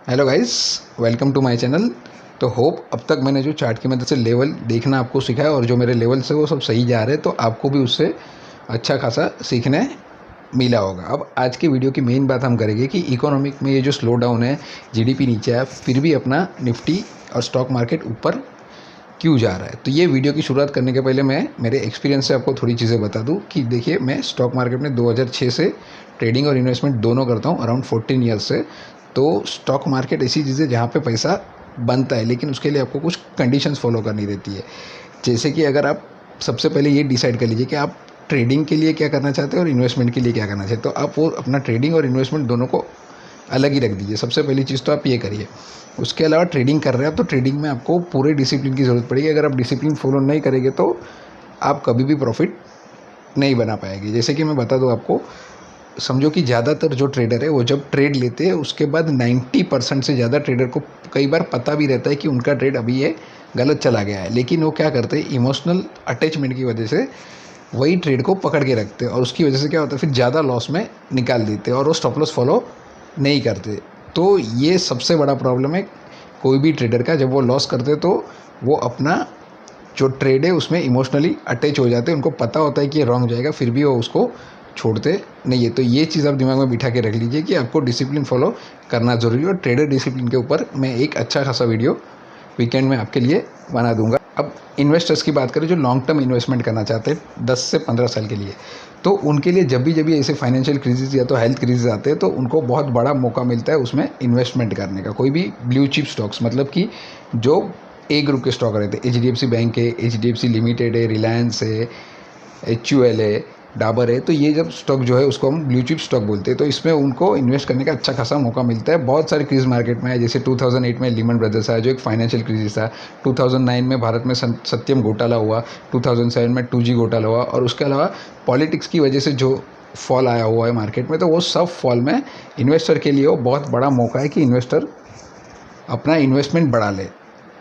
Hello guys, welcome to my channel. तो hope अब तक मैंने जो चार्ट की मदद से लेवल देखना आपको सिखाया और जो मेरे लेवल्स है वो सब सही जा रहे हैं, तो आपको भी उससे अच्छा खासा सीखने मिला होगा। अब आज की वीडियो की मेन बात हम करेंगे कि इकोनॉमिक में ये जो स्लो डाउन है, जीडीपी नीचे है, फिर भी अपना निफ्टी और स्टॉक मार्केट ऊपर क्यों जा रहा है। तो ये वीडियो की शुरुआत करने के पहले मैं मेरे एक्सपीरियंस से आपको थोड़ी चीज़ें बता दूं कि देखिए, मैं स्टॉक मार्केट में 2006 से ट्रेडिंग और इन्वेस्टमेंट दोनों करता हूं, अराउंड 14 ईयर्स से। तो स्टॉक मार्केट ऐसी चीज़ है जहाँ पे पैसा बनता है, लेकिन उसके लिए आपको कुछ कंडीशंस फॉलो करनी रहती है। जैसे कि अगर आप सबसे पहले ये डिसाइड कर लीजिए कि आप ट्रेडिंग के लिए क्या करना चाहते हैं और इन्वेस्टमेंट के लिए क्या करना चाहते हैं, तो आप वो अपना ट्रेडिंग और इन्वेस्टमेंट दोनों को अलग ही रख दीजिए। सबसे पहली चीज़ तो आप ये करिए। उसके अलावा ट्रेडिंग कर रहे हैं आप, तो ट्रेडिंग में आपको पूरे डिसिप्लिन की ज़रूरत पड़ेगी। अगर आप डिसिप्लिन फॉलो नहीं करेंगे तो आप कभी भी प्रॉफिट नहीं बना पाएंगे। जैसे कि मैं बता दूं आपको, समझो कि ज़्यादातर जो ट्रेडर है वो जब ट्रेड लेते हैं उसके बाद 90% से ज़्यादा ट्रेडर को कई बार पता भी रहता है कि उनका ट्रेड अभी ये गलत चला गया है, लेकिन वो क्या करते हैं, इमोशनल अटैचमेंट की वजह से वही ट्रेड को पकड़ के रखते हैं और उसकी वजह से क्या होता है, फिर ज़्यादा लॉस में निकाल देते हैं और वो स्टॉप लॉस फॉलो नहीं करते। तो ये सबसे बड़ा प्रॉब्लम है कोई भी ट्रेडर का। जब वो लॉस करते तो वो अपना जो ट्रेड है उसमें इमोशनली अटैच हो जाते हैं। उनको पता होता है कि ये रॉन्ग जाएगा, फिर भी वो उसको छोड़ते नहीं है। तो ये चीज़ आप दिमाग में बिठा के रख लीजिए कि आपको डिसिप्लिन फॉलो करना ज़रूरी है। और ट्रेडर डिसिप्लिन के ऊपर मैं एक अच्छा खासा वीडियो वीकेंड में आपके लिए बना दूंगा। अब इन्वेस्टर्स की बात करें जो लॉन्ग टर्म इन्वेस्टमेंट करना चाहते हैं 10 से 15 साल के लिए, तो उनके लिए जब भी ऐसे फाइनेंशियल क्राइसिस या तो हेल्थ क्राइसिस आते हैं तो उनको बहुत बड़ा मौका मिलता है उसमें इन्वेस्टमेंट करने का। कोई भी ब्लू चिप स्टॉक्स, मतलब कि जो ए ग्रुप के स्टॉक रहते हैं, एचडीएफसी बैंक है, एचडीएफसी लिमिटेड है, रिलायंस है, एचयूएल है, डाबर है, तो ये जब स्टॉक जो है उसको हम ब्लू चिप स्टॉक बोलते हैं। तो इसमें उनको इन्वेस्ट करने का अच्छा खासा मौका मिलता है। बहुत सारे क्रीज मार्केट में है, जैसे 2008 में लिमन ब्रदर्स आया जो एक फाइनेंशियल क्राइसिस था। 2009 में भारत में सत्यम घोटाला हुआ, 2007 में 2G घोटाला हुआ, और उसके अलावा पॉलिटिक्स की वजह से जो फॉल आया हुआ है मार्केट में, तो वो सब फॉल में इन्वेस्टर के लिए वो बहुत बड़ा मौका है कि इन्वेस्टर अपना इन्वेस्टमेंट बढ़ा ले।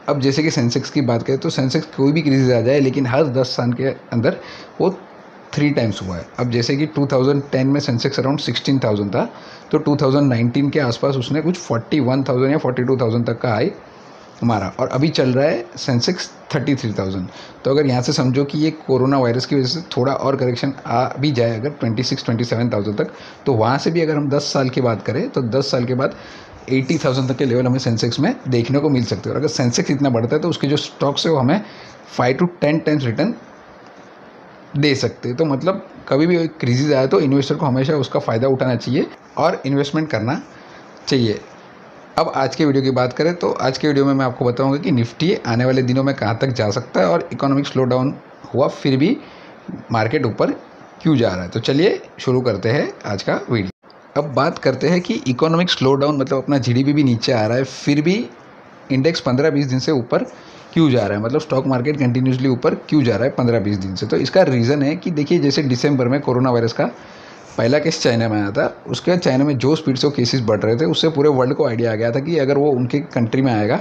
अब जैसे कि सेंसेक्स की बात करें तो सेंसेक्स कोई भी क्राइसिस आ जाए, लेकिन हर 10 साल के अंदर वो 3 टाइम्स हुआ है। अब जैसे कि 2010 में सेंसेक्स अराउंड 16,000 था, तो 2019 के आसपास उसने कुछ 41,000 या 42,000 तक का हाई मारा, और अभी चल रहा है सेंसेक्स 33,000। तो अगर यहाँ से समझो कि ये कोरोना वायरस की वजह से थोड़ा और करेक्शन आ भी जाए अगर 26-27,000 तक, तो वहाँ से भी अगर हम 10 साल की बात करें तो 10 साल के बाद 80,000 तक के लेवल हमें सेंसेक्स में देखने को मिल सकते हैं। और अगर सेंसेक्स इतना बढ़ता है तो उसके जो स्टॉक्स है वो हमें 5 to 10 टाइम्स रिटर्न दे सकते हैं। तो मतलब कभी भी क्राइसिस आए तो इन्वेस्टर को हमेशा उसका फ़ायदा उठाना चाहिए और इन्वेस्टमेंट करना चाहिए। अब आज के वीडियो की बात करें तो आज के वीडियो में मैं आपको बताऊंगा कि निफ्टी आने वाले दिनों में कहाँ तक जा सकता है और इकोनॉमिक स्लो डाउन हुआ फिर भी मार्केट ऊपर क्यों जा रहा है। तो चलिए शुरू करते हैं आज का वीडियो। अब बात करते हैं कि इकोनॉमिक स्लो डाउन मतलब अपना जीडीपी भी नीचे आ रहा है, फिर भी इंडेक्स 15-20 दिन से ऊपर क्यों जा रहा है, मतलब स्टॉक मार्केट कंटिन्यूसली ऊपर क्यों जा रहा है 15-20 दिन से। तो इसका रीज़न है कि देखिए, जैसे दिसंबर में कोरोना वायरस का पहला केस चाइना में आया था, उसके बाद चाइना में जो स्पीड से वो केसेस बढ़ रहे थे उससे पूरे वर्ल्ड को आइडिया आ गया था कि अगर वो उनके कंट्री में आएगा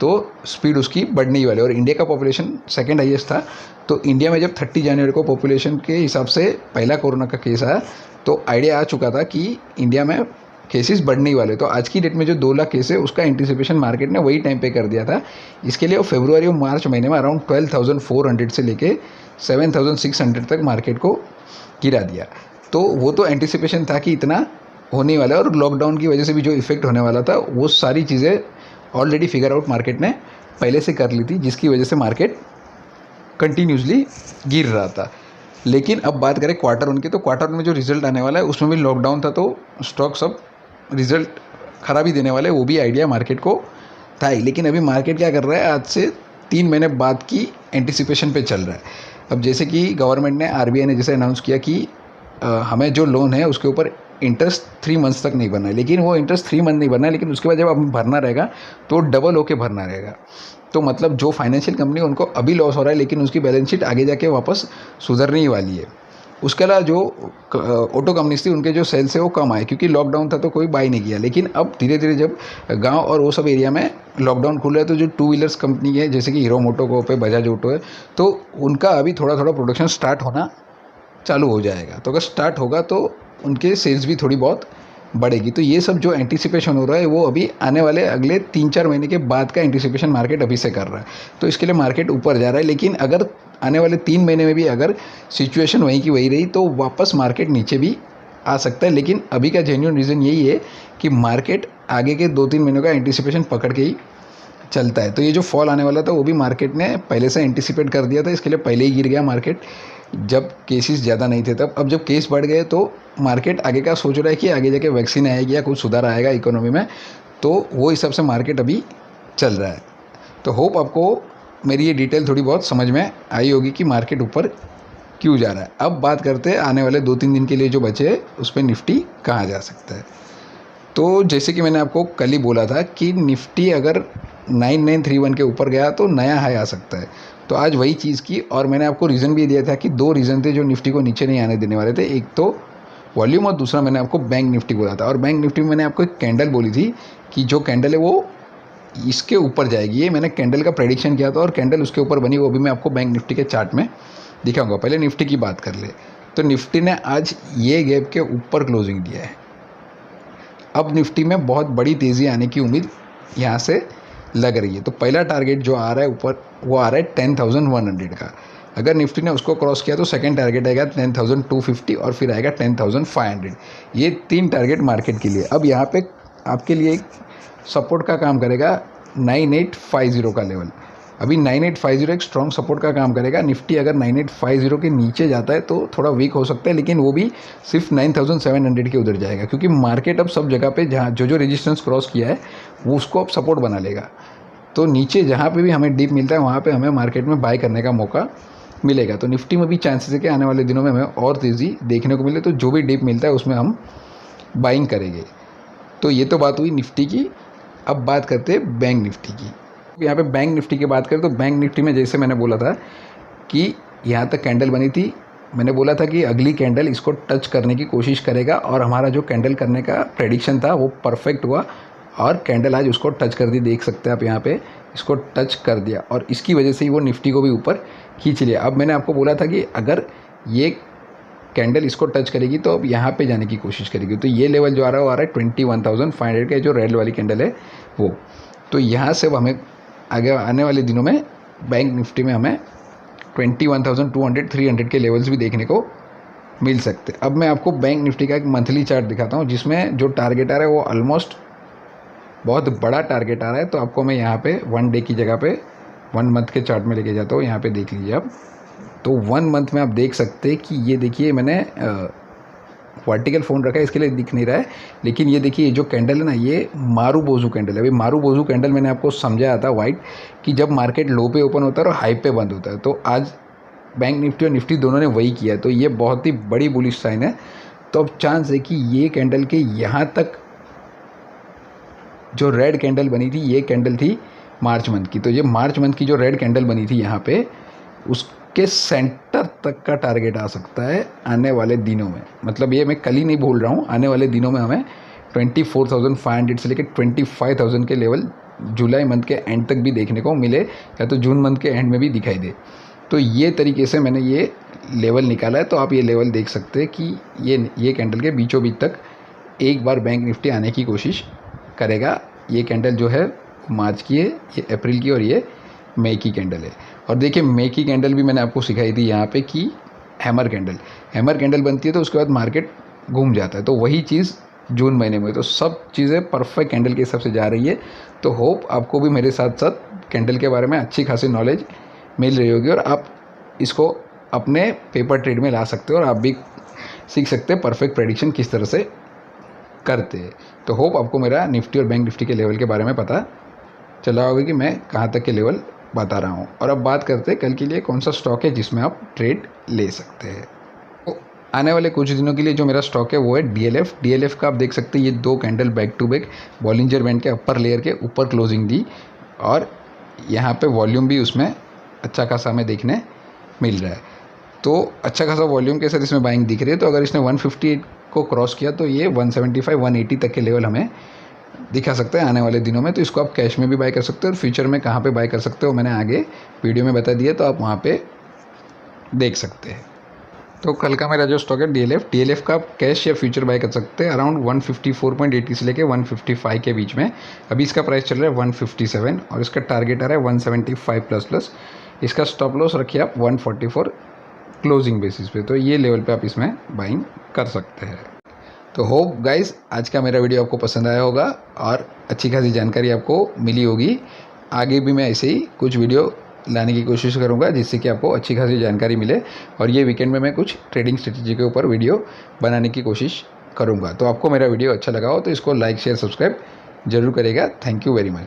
तो स्पीड उसकी बढ़ने ही वाली है। और इंडिया का पॉपुलेशन सेकंड हाईएस्ट था, तो इंडिया में जब 30 जनवरी को पॉपुलेशन के हिसाब से पहला कोरोना का केस आया तो आइडिया आ चुका था कि इंडिया में केसेस बढ़ने ही वाले। तो आज की डेट में जो 2 लाख केस है उसका एंटिसिपेशन मार्केट ने वही टाइम पे कर दिया था। इसके लिए वो फरवरी और मार्च महीने में अराउंड 12,400 से लेके 7,600 तक मार्केट को गिरा दिया। तो वो तो एंटिसिपेशन था कि इतना होने वाला है, और लॉकडाउन की वजह से भी जो इफेक्ट होने वाला था वो सारी चीज़ें ऑलरेडी फिगर आउट मार्केट ने पहले से कर ली थी, जिसकी वजह से मार्केट कंटिन्यूसली गिर रहा था। लेकिन अब बात करें क्वार्टर 1 की, तो क्वार्टर 1 में जो रिजल्ट आने वाला है उसमें भी लॉकडाउन था, तो स्टॉक सब रिजल्ट खराब ही देने वाले, वो भी आइडिया मार्केट को था ही। लेकिन अभी मार्केट क्या कर रहा है, आज से 3 महीने बाद की एंटिसिपेशन पे चल रहा है। अब जैसे कि गवर्नमेंट ने, आरबीआई ने जैसे अनाउंस किया कि हमें जो लोन है उसके ऊपर इंटरेस्ट 3 मंथ्स तक नहीं भरना है, लेकिन वो इंटरेस्ट 3 मंथ नहीं भरना है, लेकिन उसके बाद जब हमें भरना रहेगा तो डबल होके भरना रहेगा। तो मतलब जो फाइनेंशियल कंपनी उनको अभी लॉस हो रहा है, लेकिन उसकी बैलेंस शीट आगे जाके वापस सुधरने ही वाली है। उसके अलावा जो ऑटो कंपनीज थी उनके जो सेल्स है वो कम आए, क्योंकि लॉकडाउन था तो कोई बाई नहीं किया। लेकिन अब धीरे धीरे जब गांव और वो सब एरिया में लॉकडाउन खुल रहा है तो जो 2 व्हीलर्स कंपनी है जैसे कि हीरो मोटो पे बजाज ऑटो है, तो उनका अभी थोड़ा थोड़ा प्रोडक्शन स्टार्ट होना चालू हो जाएगा। तो अगर स्टार्ट होगा तो उनके सेल्स भी थोड़ी बहुत बढ़ेगी। तो ये सब जो एंटिसिपेशन हो रहा है वो अभी आने वाले अगले 3-4 महीने के बाद का एंटिसिपेशन मार्केट अभी से कर रहा है। तो इसके लिए मार्केट ऊपर जा रहा है, लेकिन अगर आने वाले 3 महीने में भी अगर सिचुएशन वहीं की वही रही तो वापस मार्केट नीचे भी आ सकता है। लेकिन अभी का जेन्युइन रीज़न यही है कि मार्केट आगे के 2-3 महीनों का एंटिसिपेशन पकड़ के ही चलता है। तो ये जो फॉल आने वाला था वो भी मार्केट ने पहले से एंटिसिपेट कर दिया था, इसके लिए पहले ही गिर गया मार्केट जब केसेस ज़्यादा नहीं थे तब। अब जब केस बढ़ गए तो मार्केट आगे का सोच रहा है कि आगे जाके वैक्सीन आएगी या कुछ सुधार आएगा इकोनॉमी में, तो वो हिसाब से मार्केट अभी चल रहा है। तो होप आपको मेरी ये डिटेल थोड़ी बहुत समझ में आई होगी कि मार्केट ऊपर क्यों जा रहा है। अब बात करते हैं आने वाले 2-3 दिन के लिए जो बचे हैं उस पर निफ्टी कहाँ जा सकता है। तो जैसे कि मैंने आपको कल ही बोला था कि निफ्टी अगर 9931 के ऊपर गया तो नया हाई आ सकता है। तो आज वही चीज़ की, और मैंने आपको रीज़न भी दिया था कि 2 रीज़न थे जो निफ्टी को नीचे नहीं आने देने वाले थे। एक तो वॉल्यूम और दूसरा मैंने आपको बैंक निफ्टी बोला था। और बैंक निफ्टी में मैंने आपको एक कैंडल बोली थी कि जो कैंडल है वो इसके ऊपर जाएगी। ये मैंने कैंडल का प्रेडिक्शन किया था और कैंडल उसके ऊपर बनी, वो भी मैं आपको बैंक निफ्टी के चार्ट में दिखाऊंगा। पहले निफ्टी की बात कर ले तो निफ्टी ने आज ये गैप के ऊपर क्लोजिंग दिया है। अब निफ्टी में बहुत बड़ी तेज़ी आने की उम्मीद यहाँ से लग रही है। तो पहला टारगेट जो आ रहा है ऊपर वो आ रहा है 10,100 का। अगर निफ्टी ने उसको क्रॉस किया तो सेकंड टारगेट आएगा 10,250 और फिर आएगा 10,500। ये 3 टारगेट मार्केट के लिए। अब यहाँ पे आपके लिए एक सपोर्ट का काम करेगा 9850 का लेवल। अभी 9850 एक स्ट्रॉन्ग सपोर्ट का काम करेगा। निफ्टी अगर 9850 के नीचे जाता है तो थोड़ा वीक हो सकता है, लेकिन वो भी सिर्फ 9700 के उधर जाएगा, क्योंकि मार्केट अब सब जगह पे जहाँ जो रेजिस्टेंस क्रॉस किया है वो उसको अब सपोर्ट बना लेगा। तो नीचे जहाँ पे भी हमें डीप मिलता है वहाँ पे हमें मार्केट में बाय करने का मौका मिलेगा। तो निफ्टी में भी चांसेस है कि आने वाले दिनों में हमें और तेज़ी देखने को मिले। तो जो भी डीप मिलता है उसमें हम बाइंग करेंगे। तो ये तो बात हुई निफ्टी की। अब बात करते हैं बैंक निफ्टी की। यहाँ पे बैंक निफ्टी की बात करें तो बैंक निफ्टी में जैसे मैंने बोला था कि यहाँ तक कैंडल बनी थी, मैंने बोला था कि अगली कैंडल इसको टच करने की कोशिश करेगा, और हमारा जो कैंडल करने का प्रेडिक्शन था वो परफेक्ट हुआ और कैंडल आज उसको टच कर दी। देख सकते हैं आप यहाँ पे इसको टच कर दिया और इसकी वजह से ही वो निफ्टी को भी ऊपर खींच लिया। अब मैंने आपको बोला था कि अगर ये कैंडल इसको टच करेगी तो अब यहाँ पे जाने की कोशिश करेगी। तो ये लेवल जो आ रहा है वो आ रहा है 21,500 का, जो रेड वाली कैंडल है वो। तो यहाँ से हमें आगे आने वाले दिनों में बैंक निफ्टी में हमें 21,200 300 के लेवल्स भी देखने को मिल सकते। अब मैं आपको बैंक निफ्टी का एक मंथली चार्ट दिखाता हूँ जिसमें जो टारगेट आ रहा है वो ऑलमोस्ट बहुत बड़ा टारगेट आ रहा है। तो आपको मैं यहाँ पे 1 डे की जगह पे 1 मंथ के चार्ट में लेके जाता हूँ। यहाँ पे देख लीजिए आप। तो 1 मंथ में आप देख सकते हैं कि ये देखिए मैंने वर्टिकल फोन रखा है इसके लिए दिख नहीं रहा है, लेकिन ये देखिए जो कैंडल है ना ये मारूबोजू कैंडल है। अभी मारूबोजू कैंडल मैंने आपको समझाया था वाइट कि जब मार्केट लो पे ओपन होता है और हाई पे बंद होता है। तो आज बैंक निफ्टी और निफ्टी दोनों ने वही किया है। तो ये बहुत ही बड़ी बुलिश साइन है। तो अब चांस है कि ये कैंडल के यहाँ तक जो रेड कैंडल बनी थी, ये कैंडल थी मार्च मंथ की। तो ये मार्च मंथ की जो रेड कैंडल बनी थी यहाँ पे उसके सेंटर तक का टारगेट आ सकता है आने वाले दिनों में। मतलब ये मैं कल ही नहीं बोल रहा हूँ, आने वाले दिनों में हमें 24,500 से लेकर 25,000 के लेवल जुलाई मंथ के एंड तक भी देखने को मिले, या तो जून मंथ के एंड में भी दिखाई दे। तो ये तरीके से मैंने ये लेवल निकाला है। तो आप ये लेवल देख सकते हैं कि ये कैंडल के बीचों बीच तक एक बार बैंक निफ्टी आने की कोशिश करेगा। ये कैंडल जो है मार्च की है, ये अप्रैल की, और ये मई की कैंडल है। और देखिए मई की कैंडल भी मैंने आपको सिखाई थी यहाँ पे कि हैमर कैंडल बनती है तो उसके बाद मार्केट घूम जाता है। तो वही चीज़ जून महीने में। तो सब चीज़ें परफेक्ट कैंडल के हिसाब से जा रही है। तो होप आपको भी मेरे साथ साथ कैंडल के बारे में अच्छी खासी नॉलेज मिल रही होगी और आप इसको अपने पेपर ट्रेड में ला सकते हो और आप भी सीख सकते हैं परफेक्ट प्रेडिक्शन किस तरह से करते हैं। तो होप आपको मेरा निफ्टी और बैंक निफ्टी के लेवल के बारे में पता चला होगा कि मैं कहाँ तक के लेवल बता रहा हूँ। और अब बात करते हैं कल के लिए कौन सा स्टॉक है जिसमें आप ट्रेड ले सकते हैं। तो आने वाले कुछ दिनों के लिए जो मेरा स्टॉक है वो है डीएलएफ का। आप देख सकते हैं ये 2 candle back to back Bollinger band के अपर लेयर के ऊपर क्लोजिंग दी और यहाँ पे वॉल्यूम भी उसमें अच्छा खासा हमें देखने मिल रहा है। तो अच्छा खासा वॉल्यूम के साथ इसमें बाइंग दिख रही है। तो अगर इसने 158 को क्रॉस किया तो ये 175 180 तक के लेवल हमें दिखा सकता है आने वाले दिनों में। तो इसको आप कैश में भी बाय कर सकते हो और फ्यूचर में कहाँ पे बाय कर सकते हो मैंने आगे वीडियो में बता दिया, तो आप वहाँ पे देख सकते हैं। तो कल का मेरा जो स्टॉक है डीएलएफ का आप कैश या फ्यूचर बाय कर सकते हैं अराउंड 154.80 से लेके 155 के बीच में। अभी इसका प्राइस चल रहा है 157 और इसका टारगेट आ रहा है 175 प्लस। इसका स्टॉप लॉस रखिए आप 144 क्लोजिंग बेसिस पे, तो ये लेवल पे आप इसमें बाइंग कर सकते हैं। तो होप गाइस आज का मेरा वीडियो आपको पसंद आया होगा और अच्छी खासी जानकारी आपको मिली होगी। आगे भी मैं ऐसे ही कुछ वीडियो लाने की कोशिश करूंगा जिससे कि आपको अच्छी खासी जानकारी मिले, और ये वीकेंड में मैं कुछ ट्रेडिंग स्ट्रेटेजी के ऊपर वीडियो बनाने की कोशिश करूंगा। तो आपको मेरा वीडियो अच्छा लगा हो तो इसको लाइक शेयर सब्सक्राइब जरूर करेगा। Thank you very much.